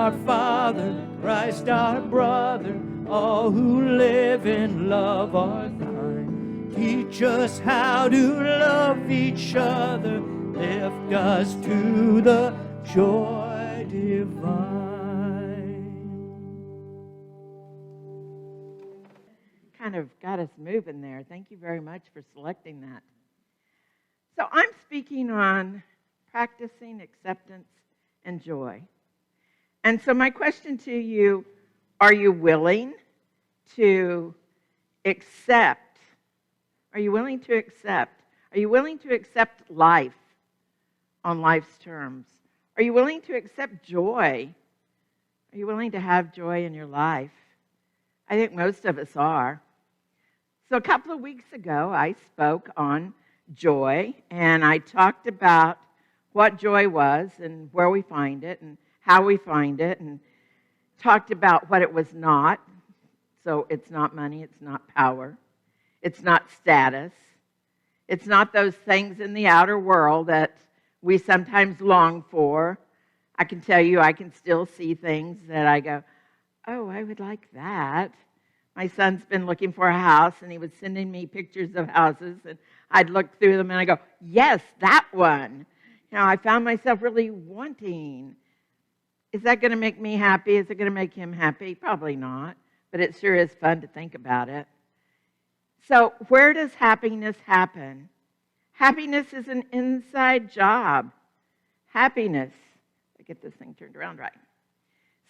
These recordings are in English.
our Father, Christ our brother, all who live in love are thine. Teach us how to love each other, lift us to the joy divine. Kind of got us moving there. Thank you very much for selecting that. So I'm speaking on practicing acceptance and joy. And so my question to you, are you willing to accept? Are you willing to accept? Are you willing to accept life on life's terms? Are you willing to accept joy? Are you willing to have joy in your life? I think most of us are. So a couple of weeks ago, I spoke on joy, and I talked about what joy was and where we find it and how we find it, and talked about what it was not. So it's not money, it's not power, it's not status, it's not those things in the outer world that we sometimes long for. I can tell you, I can still see things that I go, oh, I would like that. My son's been looking for a house, and he was sending me pictures of houses, and I'd look through them, and I go, yes, that one. You know, I found myself really wanting. Is that going to make me happy? Is it going to make him happy? Probably not, but it sure is fun to think about it. So where does happiness happen? Happiness is an inside job. Happiness, I get this thing turned around right.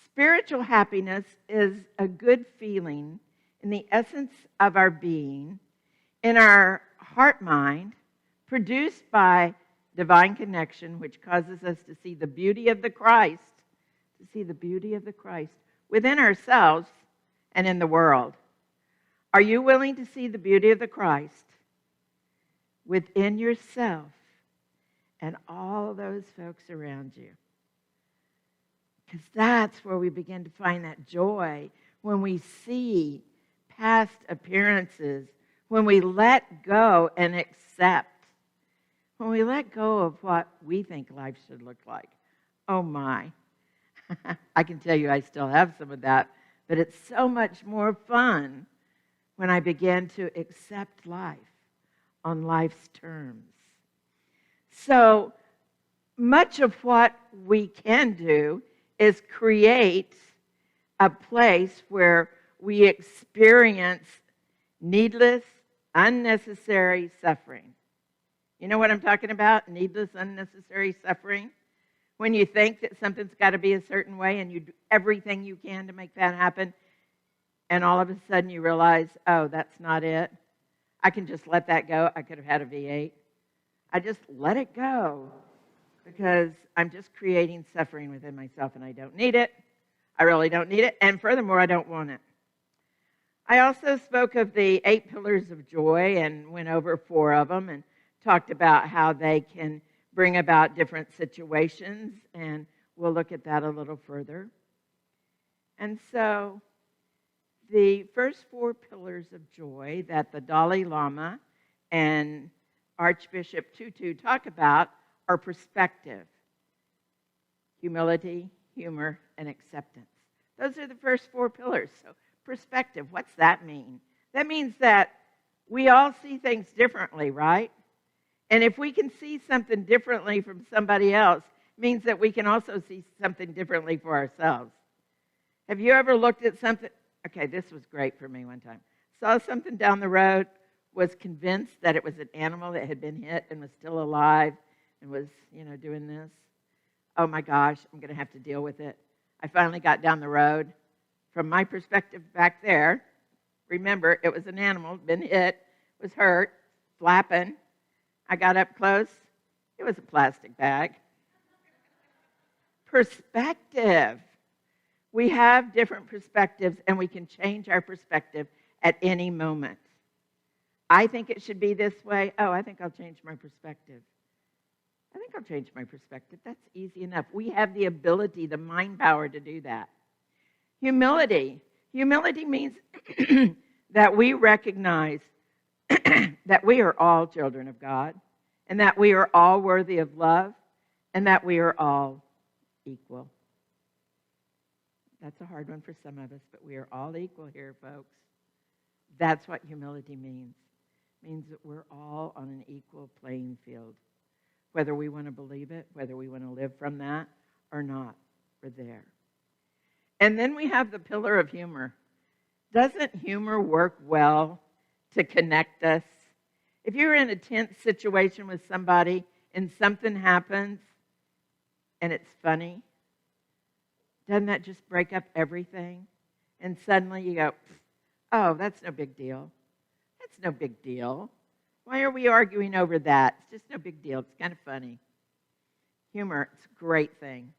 Spiritual happiness is a good feeling in the essence of our being, in our heart-mind, produced by divine connection, which causes us to see the beauty of the Christ, within ourselves and in the world. Are you willing to see the beauty of the Christ within yourself and all those folks around you? Because that's where we begin to find that joy, when we see past appearances, when we let go and accept, when we let go of what we think life should look like. Oh my, I can tell you I still have some of that, but it's so much more fun when I begin to accept life on life's terms. So much of what we can do is create a place where we experience needless, unnecessary suffering. You know what I'm talking about? Needless, unnecessary suffering. When you think that something's got to be a certain way and you do everything you can to make that happen, and all of a sudden you realize, oh, that's not it. I can just let that go. I could have had a V8. I just let it go because I'm just creating suffering within myself, and I don't need it. I really don't need it, and furthermore, I don't want it. I also spoke of the 8 pillars of joy and went over 4 of them and talked about how they can bring about different situations, and we'll look at that a little further. And so the first 4 pillars of joy that the Dalai Lama and Archbishop Tutu talk about are perspective, humility, humor, and acceptance. Those are the first 4 pillars. So perspective, what's that mean? That means that we all see things differently, right? And if we can see something differently from somebody else, it means that we can also see something differently for ourselves. Have you ever looked at something? Okay, this was great for me one time. Saw something down the road, was convinced that it was an animal that had been hit and was still alive and was, doing this. Oh my gosh, I'm going to have to deal with it. I finally got down the road. From my perspective back there, remember, it was an animal, been hit, was hurt, flapping. I got up close. It was a plastic bag. Perspective. We have different perspectives, and we can change our perspective at any moment. I think it should be this way. Oh, I think I'll change my perspective. I think I'll change my perspective. That's easy enough. We have the ability, the mind power to do that. Humility. Humility means that we recognize that we are all children of God, and that we are all worthy of love, and that we are all equal. That's a hard one for some of us, but we are all equal here, folks. That's what humility means. It means that we're all on an equal playing field. Whether we want to believe it, whether we want to live from that or not, we're there. And then we have the pillar of humor. Doesn't humor work well to connect us? If you're in a tense situation with somebody and something happens and it's funny, doesn't that just break up everything? And suddenly you go, oh, that's no big deal. That's no big deal. Why are we arguing over that? It's just no big deal. It's kind of funny. Humor, it's a great thing.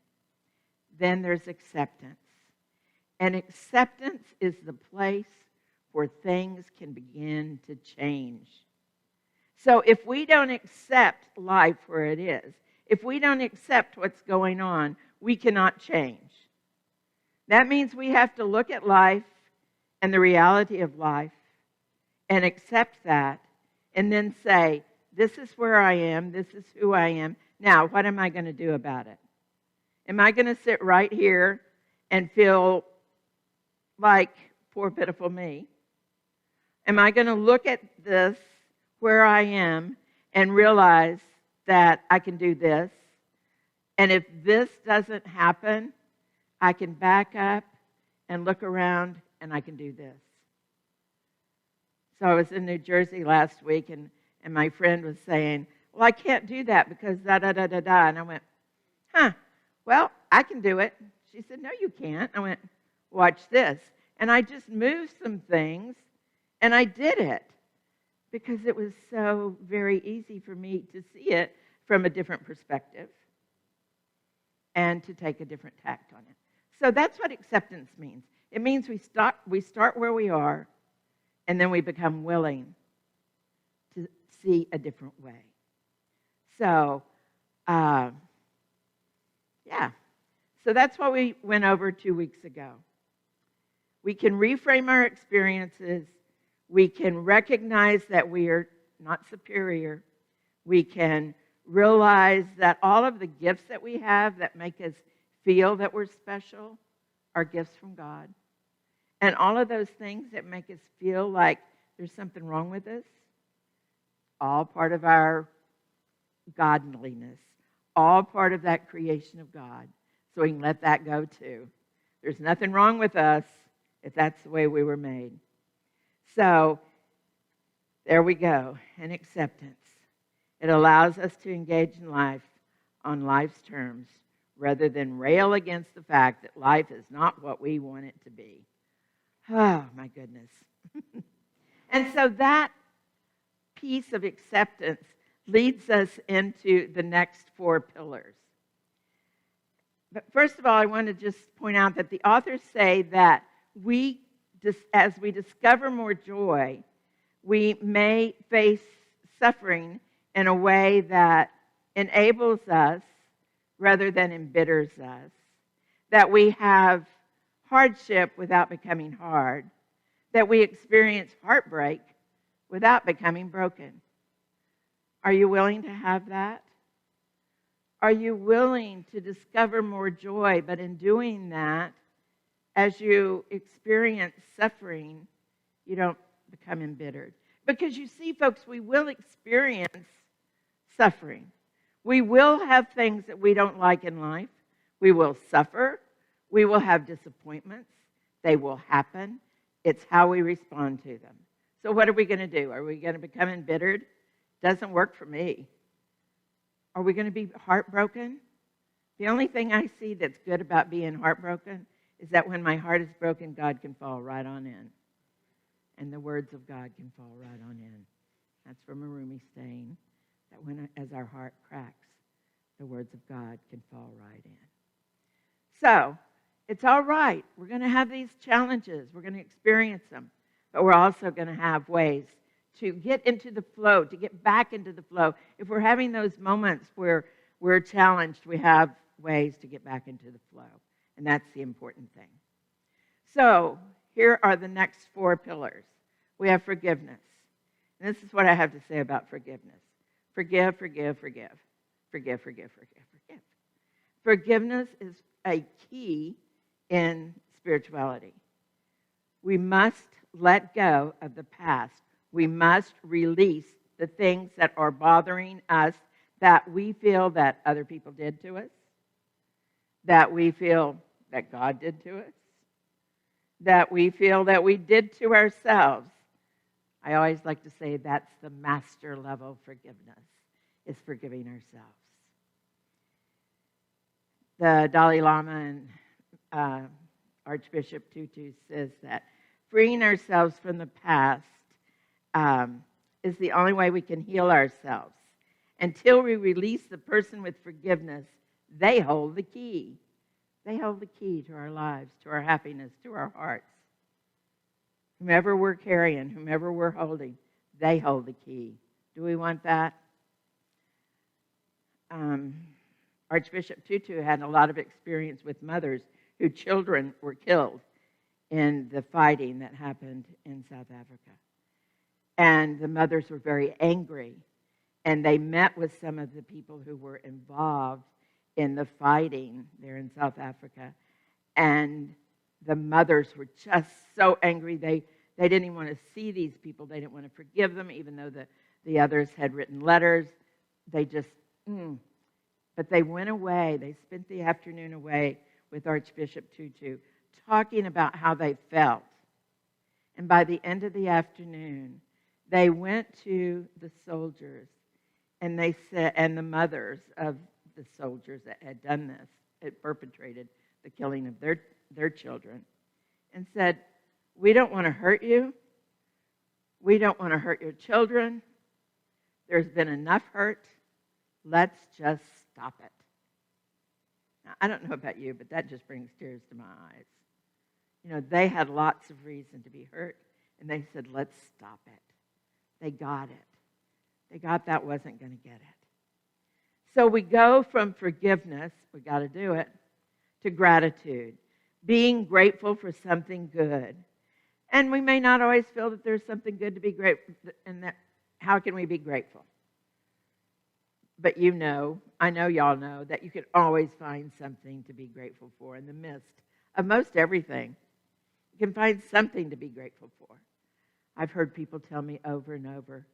Then there's acceptance. And acceptance is the place where things can begin to change. So if we don't accept life where it is, if we don't accept what's going on, we cannot change. That means we have to look at life and the reality of life and accept that and then say, this is where I am, this is who I am. Now, what am I going to do about it? Am I going to sit right here and feel like poor, pitiful me? Am I going to look at this where I am and realize that I can do this? And if this doesn't happen, I can back up and look around and I can do this. So I was in New Jersey last week and my friend was saying, well, I can't do that because da-da-da-da-da. And I went, well, I can do it. She said, no, you can't. I went, watch this. And I just moved some things and I did it because it was so very easy for me to see it from a different perspective and to take a different tact on it. So that's what acceptance means. It means we start where we are, and then we become willing to see a different way. So, So that's what we went over 2 weeks ago. We can reframe our experiences. We can recognize that we are not superior. We can realize that all of the gifts that we have that make us feel that we're special are gifts from God. And all of those things that make us feel like there's something wrong with us, all part of our godliness, all part of that creation of God. So we can let that go too. There's nothing wrong with us if that's the way we were made. So there we go, an acceptance. It allows us to engage in life on life's terms rather than rail against the fact that life is not what we want it to be. Oh, my goodness. And so that piece of acceptance leads us into the next 4 pillars. But first of all, I want to just point out that the authors say that as we discover more joy, we may face suffering in a way that enables us rather than embitters us, that we have hardship without becoming hard, that we experience heartbreak without becoming broken. Are you willing to have that? Are you willing to discover more joy, but in doing that, as you experience suffering, you don't become embittered? Because you see, folks, we will experience suffering. We will have things that we don't like in life. We will suffer. We will have disappointments. They will happen. It's how we respond to them. So what are we going to do? Are we going to become embittered? Doesn't work for me. Are we going to be heartbroken? The only thing I see that's good about being heartbroken is that when my heart is broken, God can fall right on in. And the words of God can fall right on in. That's from a Rumi saying that as our heart cracks, the words of God can fall right in. So, it's all right. We're going to have these challenges. We're going to experience them. But we're also going to have ways to get into the flow, to get back into the flow. If we're having those moments where we're challenged, we have ways to get back into the flow. And that's the important thing. So, here are the next 4 pillars. We have forgiveness. And this is what I have to say about forgiveness. Forgive, forgive, forgive. Forgive, forgive, forgive, forgive. Forgiveness is a key in spirituality. We must let go of the past. We must release the things that are bothering us, that we feel that other people did to us, that we feel that God did to us, that we feel that we did to ourselves. I always like to say that's the master level forgiveness, is forgiving ourselves. The Dalai Lama and Archbishop Tutu says that freeing ourselves from the past is the only way we can heal ourselves. Until we release the person with forgiveness, they hold the key. They hold the key to our lives, to our happiness, to our hearts. Whomever we're carrying, whomever we're holding, they hold the key. Do we want that? Archbishop Tutu had a lot of experience with mothers whose children were killed in the fighting that happened in South Africa. And the mothers were very angry. And they met with some of the people who were involved in the fighting there in South Africa. And the mothers were just so angry. They didn't even want to see these people. They didn't want to forgive them, even though the others had written letters. They just, But they went away. They spent the afternoon away with Archbishop Tutu, talking about how they felt. And by the end of the afternoon, they went to the soldiers, and they said, and the mothers of the soldiers that had done this, had perpetrated the killing of their children, and said, "We don't want to hurt you. We don't want to hurt your children. There's been enough hurt. Let's just stop it." Now, I don't know about you, but that just brings tears to my eyes. You know, they had lots of reason to be hurt, and they said, let's stop it. They got it. They got that wasn't going to get it. So we go from forgiveness, we got to do it, to gratitude, being grateful for something good. And we may not always feel that there's something good to be grateful, and that how can we be grateful? But you know, I know y'all know, that you can always find something to be grateful for in the midst of most everything. You can find something to be grateful for. I've heard people tell me over and over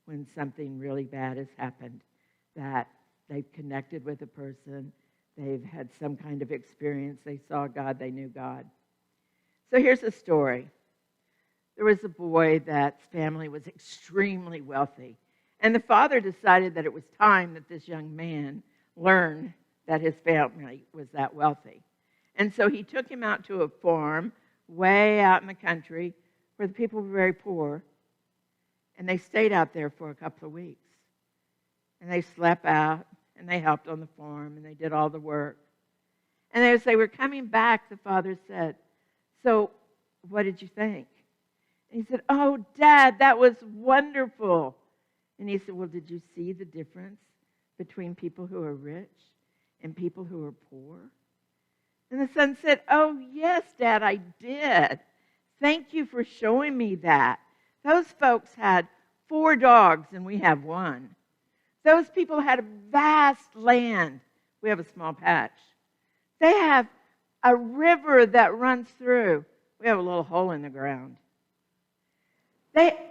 when something really bad has happened that they've connected with a person, they've had some kind of experience, they saw God, they knew God. So here's a story. There was a boy that's family was extremely wealthy. And the father decided that it was time that this young man learn that his family was that wealthy. And so he took him out to a farm way out in the country where the people were very poor. And they stayed out there for a couple of weeks. And they slept out, and they helped on the farm, and they did all the work. And as they were coming back, the father said, "So, what did you think?" And he said, "Oh, Dad, that was wonderful." And he said, "Well, did you see the difference between people who are rich and people who are poor?" And the son said, "Oh, yes, Dad, I did. Thank you for showing me that. Those folks had 4 dogs and we have 1. Those people had a vast land. We have a small patch. They have a river that runs through. We have a little hole in the ground.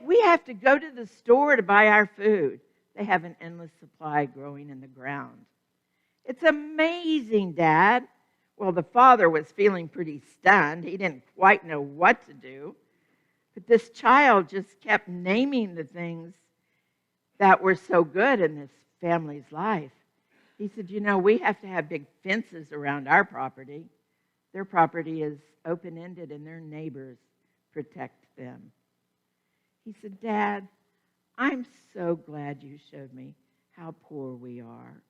We have to go to the store to buy our food. They have an endless supply growing in the ground. It's amazing, Dad." Well, the father was feeling pretty stunned. He didn't quite know what to do. But this child just kept naming the things that were so good in this family's life. He said, "You know, we have to have big fences around our property. Their property is open-ended and their neighbors protect them." He said, "Dad, I'm so glad you showed me how poor we are."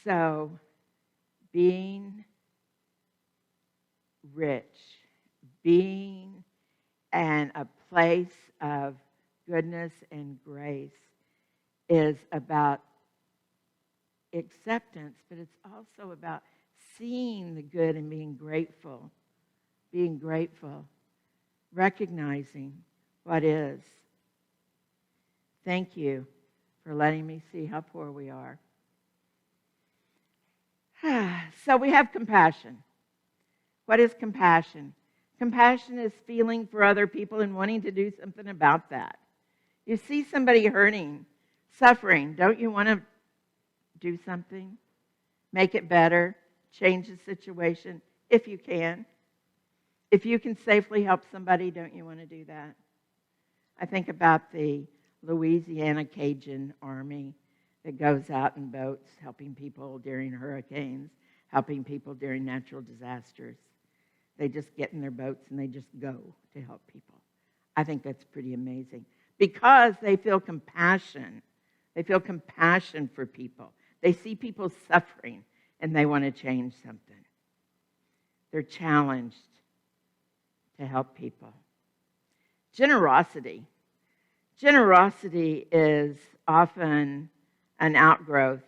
So, being rich, being in a place of goodness and grace is about acceptance, but it's also about seeing the good and being grateful, recognizing what is. Thank you for letting me see how poor we are. So we have compassion. What is compassion? Compassion is feeling for other people and wanting to do something about that. You see somebody hurting, suffering, don't you want to do something? Make it better, change the situation, if you can. If you can safely help somebody, don't you want to do that? I think about the Louisiana Cajun Army that goes out in boats helping people during hurricanes, helping people during natural disasters. They just get in their boats and they just go to help people. I think that's pretty amazing because they feel compassion. They feel compassion for people. They see people suffering and they want to change something. They're challenged to help people. Generosity. Generosity is often an outgrowth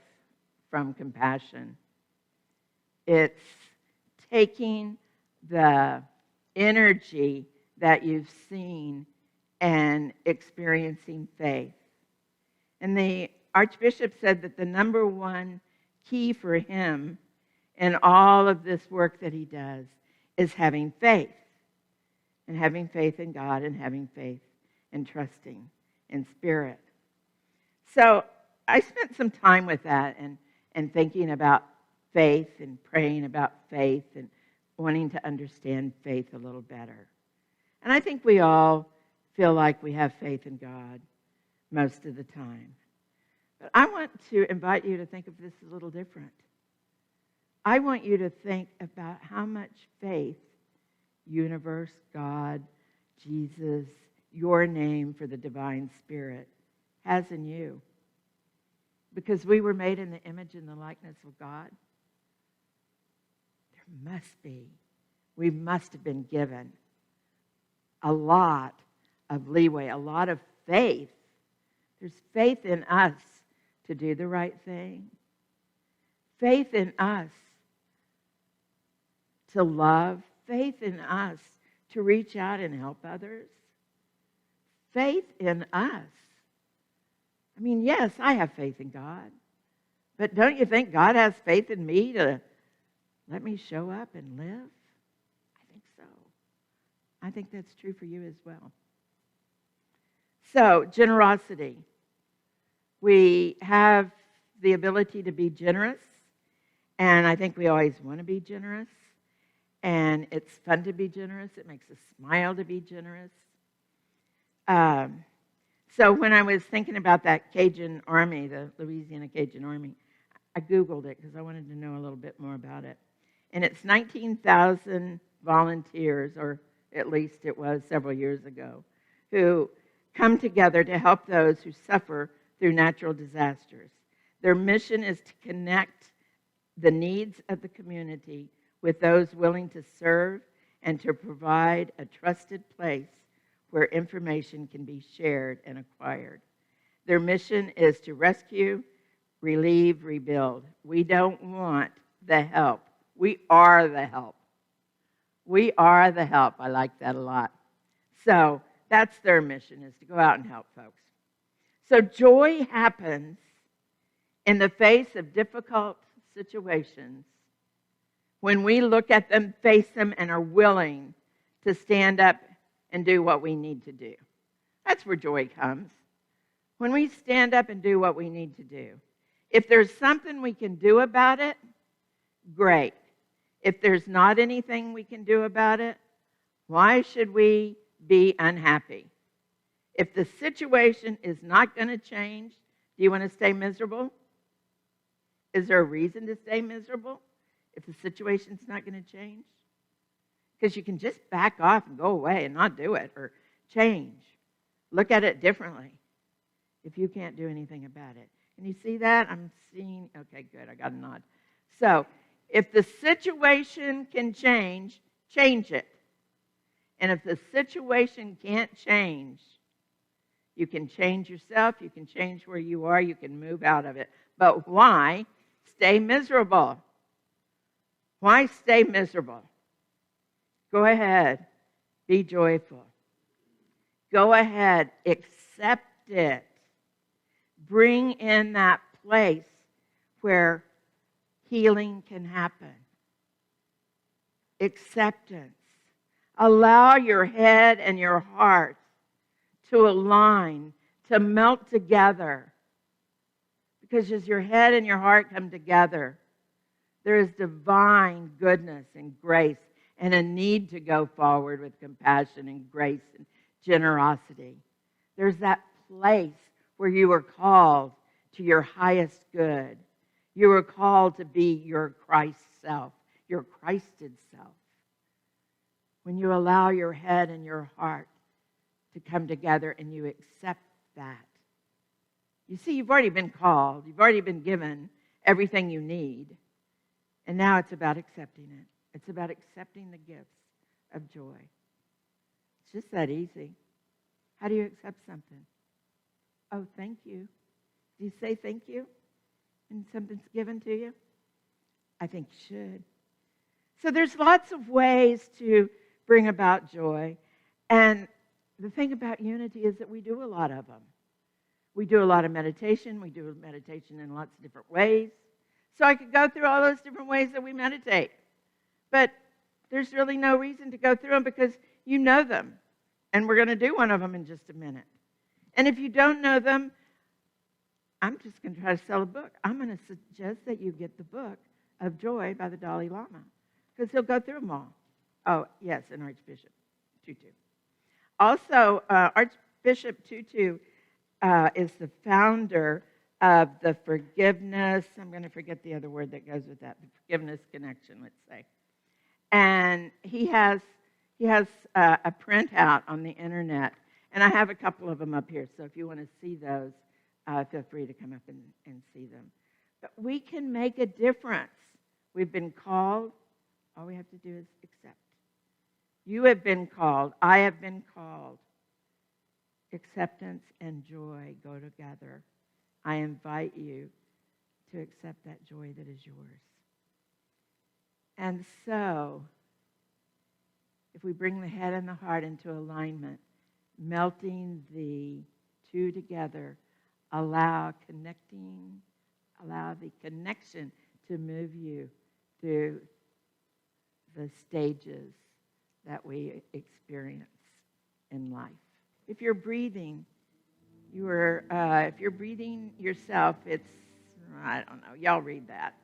from compassion. It's taking the energy that you've seen and experiencing faith. And the Archbishop said that the number one key for him in all of this work that he does is having faith. And having faith in God and having faith and trusting in Spirit. So I spent some time with that and thinking about faith and praying about faith and wanting to understand faith a little better. And I think we all feel like we have faith in God most of the time. But I want to invite you to think of this a little different. I want you to think about how much faith universe, God, Jesus, your name for the divine Spirit has in you. Because we were made in the image and the likeness of God. There must be. We must have been given a lot of leeway, a lot of faith. There's faith in us to do the right thing. Faith in us to love. Faith in us to reach out and help others. Faith in us. I mean, yes, I have faith in God. But don't you think God has faith in me to let me show up and live? I think so. I think that's true for you as well. So, generosity. We have the ability to be generous, and I think we always want to be generous. And it's fun to be generous. It makes us smile to be generous. So when I was thinking about that Cajun Army, the Louisiana Cajun Army, I Googled it because I wanted to know a little bit more about it. And it's 19,000 volunteers, or at least it was several years ago, who come together to help those who suffer through natural disasters. Their mission is to connect the needs of the community with those willing to serve and to provide a trusted place where information can be shared and acquired. Their mission is to rescue, relieve, rebuild. We don't want the help. We are the help. We are the help. I like that a lot. So that's their mission, is to go out and help folks. So joy happens in the face of difficult situations when we look at them, face them, and are willing to stand up and do what we need to do. That's where joy comes. When we stand up and do what we need to do. If there's something we can do about it, great. If there's not anything we can do about it, why should we be unhappy? If the situation is not going to change, do you want to stay miserable? Is there a reason to stay miserable if the situation's not going to change? Because you can just back off and go away and not do it or change. Look at it differently if you can't do anything about it. Can you see that? I'm seeing, okay, good, I got a nod. So, if the situation can change, change it. And if the situation can't change, you can change yourself, you can change where you are, you can move out of it. But why stay miserable? Why stay miserable? Go ahead, be joyful. Go ahead, accept it. Bring in that place where healing can happen. Acceptance. Allow your head and your heart to align, to melt together. Because as your head and your heart come together, there is divine goodness and grace and a need to go forward with compassion and grace and generosity. There's that place where you are called to your highest good. You are called to be your Christ self, your Christed self. When you allow your head and your heart to come together and you accept that. You see, you've already been called. You've already been given everything you need. And now it's about accepting it. It's about accepting the gifts of joy. It's just that easy. How do you accept something? Oh, thank you. Do you say thank you when something's given to you? I think you should. So there's lots of ways to bring about joy. And the thing about unity is that we do a lot of them. We do a lot of meditation. We do meditation in lots of different ways. So I could go through all those different ways that we meditate. But there's really no reason to go through them because you know them. And we're going to do one of them in just a minute. And if you don't know them, I'm just going to try to sell a book. I'm going to suggest that you get the book of Joy by the Dalai Lama because he'll go through them all. Oh, yes, and Archbishop Tutu. Also, Archbishop Tutu is the founder of the forgiveness. I'm going to forget the other word that goes with that. The forgiveness connection, let's say. And he has a printout on the internet, and I have a couple of them up here. So if you want to see those, feel free to come up and see them. But we can make a difference. We've been called. All we have to do is accept. You have been called. I have been called. Acceptance and joy go together. I invite you to accept that joy that is yours. And so, if we bring the head and the heart into alignment, melting the two together, allow the connection to move you through the stages that we experience in life. If you're breathing, if you're breathing yourself, it's, I don't know, y'all read that.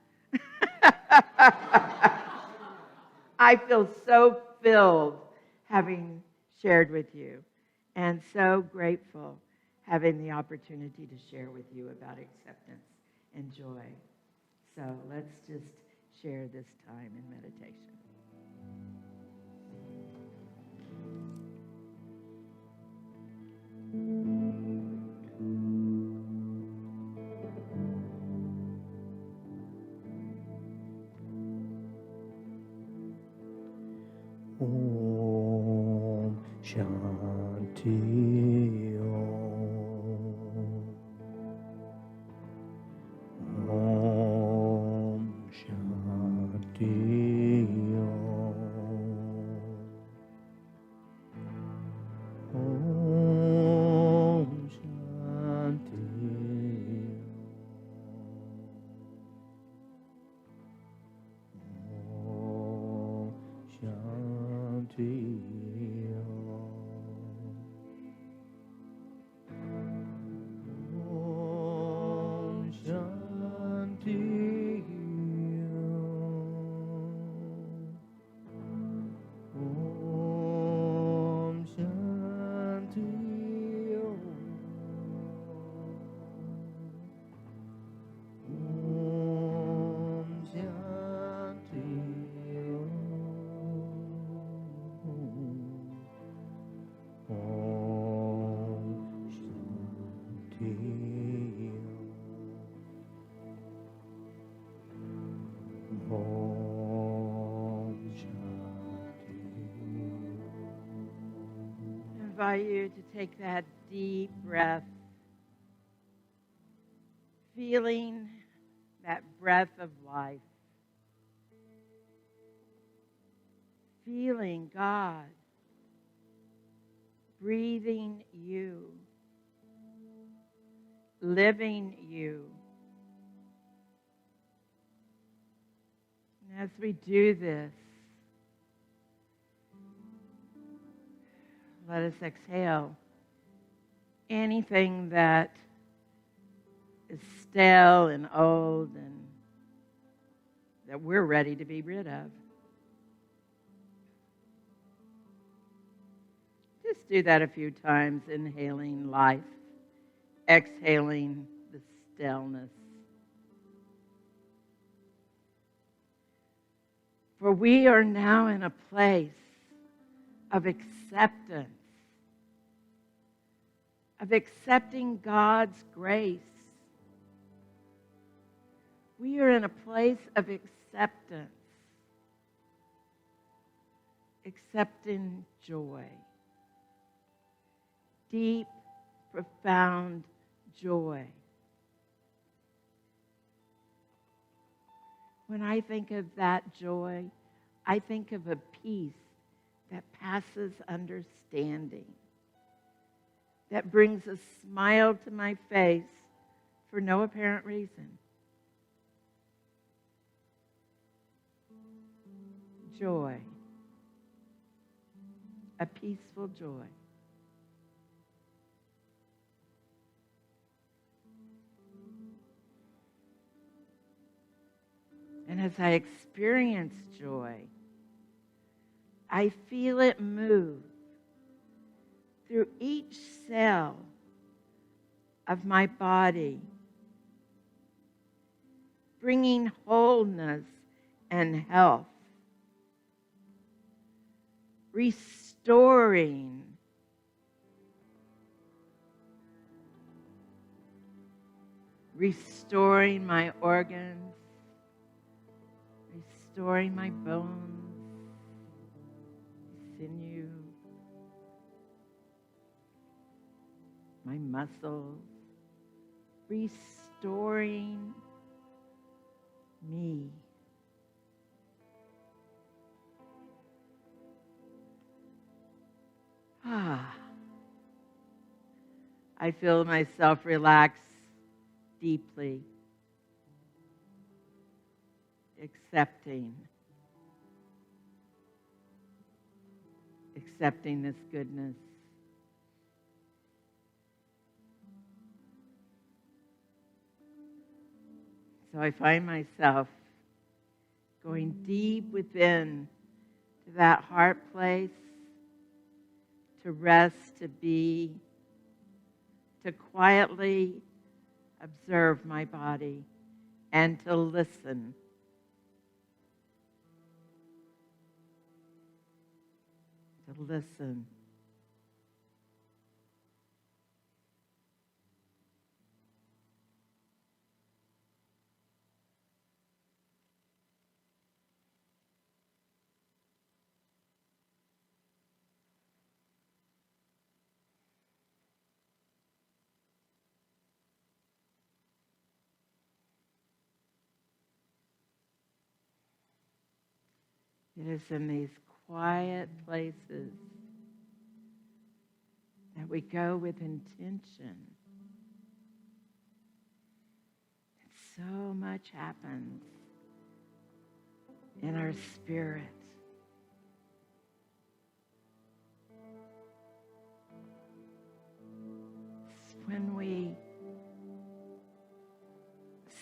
I feel so filled having shared with you and so grateful having the opportunity to share with you about acceptance and joy. So let's just share this time in meditation. Om Shanti Om. Om Shanti Om. Om Shanti Om. Shanti Om. Shanti Om. Shanti Om. Shanti I invite you to take that deep breath, feeling that breath of life, feeling God breathing you, living you. As we do this, let us exhale anything that is stale and old and that we're ready to be rid of. Just do that a few times, inhaling life, exhaling the staleness. For we are now in a place of acceptance, of accepting God's grace. We are in a place of acceptance, accepting joy, deep, profound joy. When I think of that joy, I think of a peace that passes understanding, that brings a smile to my face for no apparent reason. Joy, a peaceful joy. And as I experience joy, I feel it move through each cell of my body, bringing wholeness and health, restoring my organs, restoring my bones, sinew, my muscles, restoring me. I feel myself relax deeply, accepting this goodness. So I find myself going deep within to that heart place, to rest, to be, to quietly observe my body and to listen. To listen. It is in these quiet places that we go with intention. So much happens in our spirit. It's when we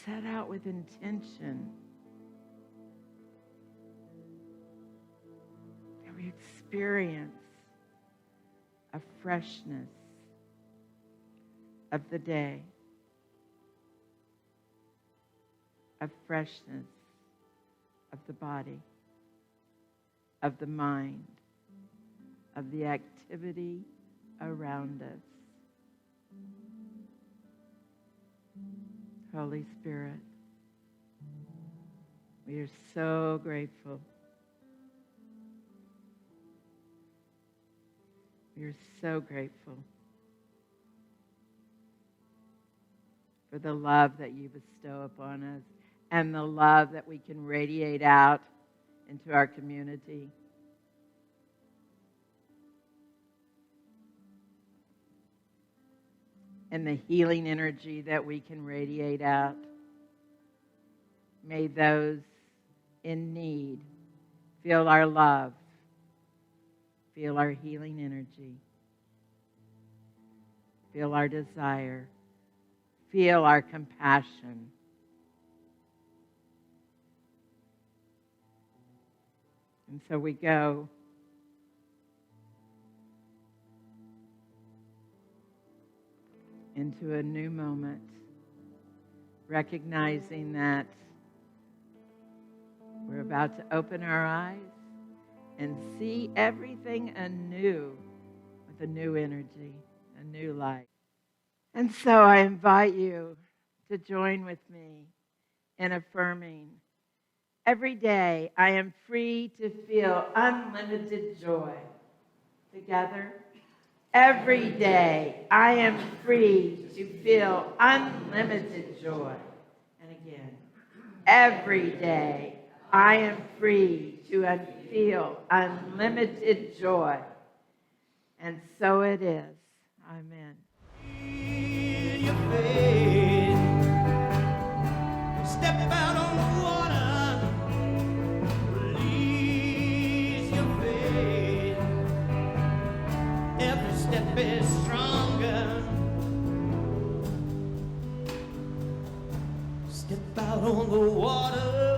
set out with intention that we experience a freshness of the day, a freshness of the body, of the mind, of the activity around us. Holy Spirit, we are so grateful. We are so grateful for the love that you bestow upon us and the love that we can radiate out into our community. And the healing energy that we can radiate out. May those in need. Feel our love. Feel our healing energy. Feel our desire. Feel our compassion. And so we go into a new moment, recognizing that we're about to open our eyes and see everything anew with a new energy, a new light. And so I invite you to join with me in affirming. Every day I am free to feel unlimited joy. Together, every day I am free to feel unlimited joy. And again, every day I am free to feel unlimited joy. And so it is. Amen. In your faith, step out on the water, release your faith. Every step is stronger. Step out on the water.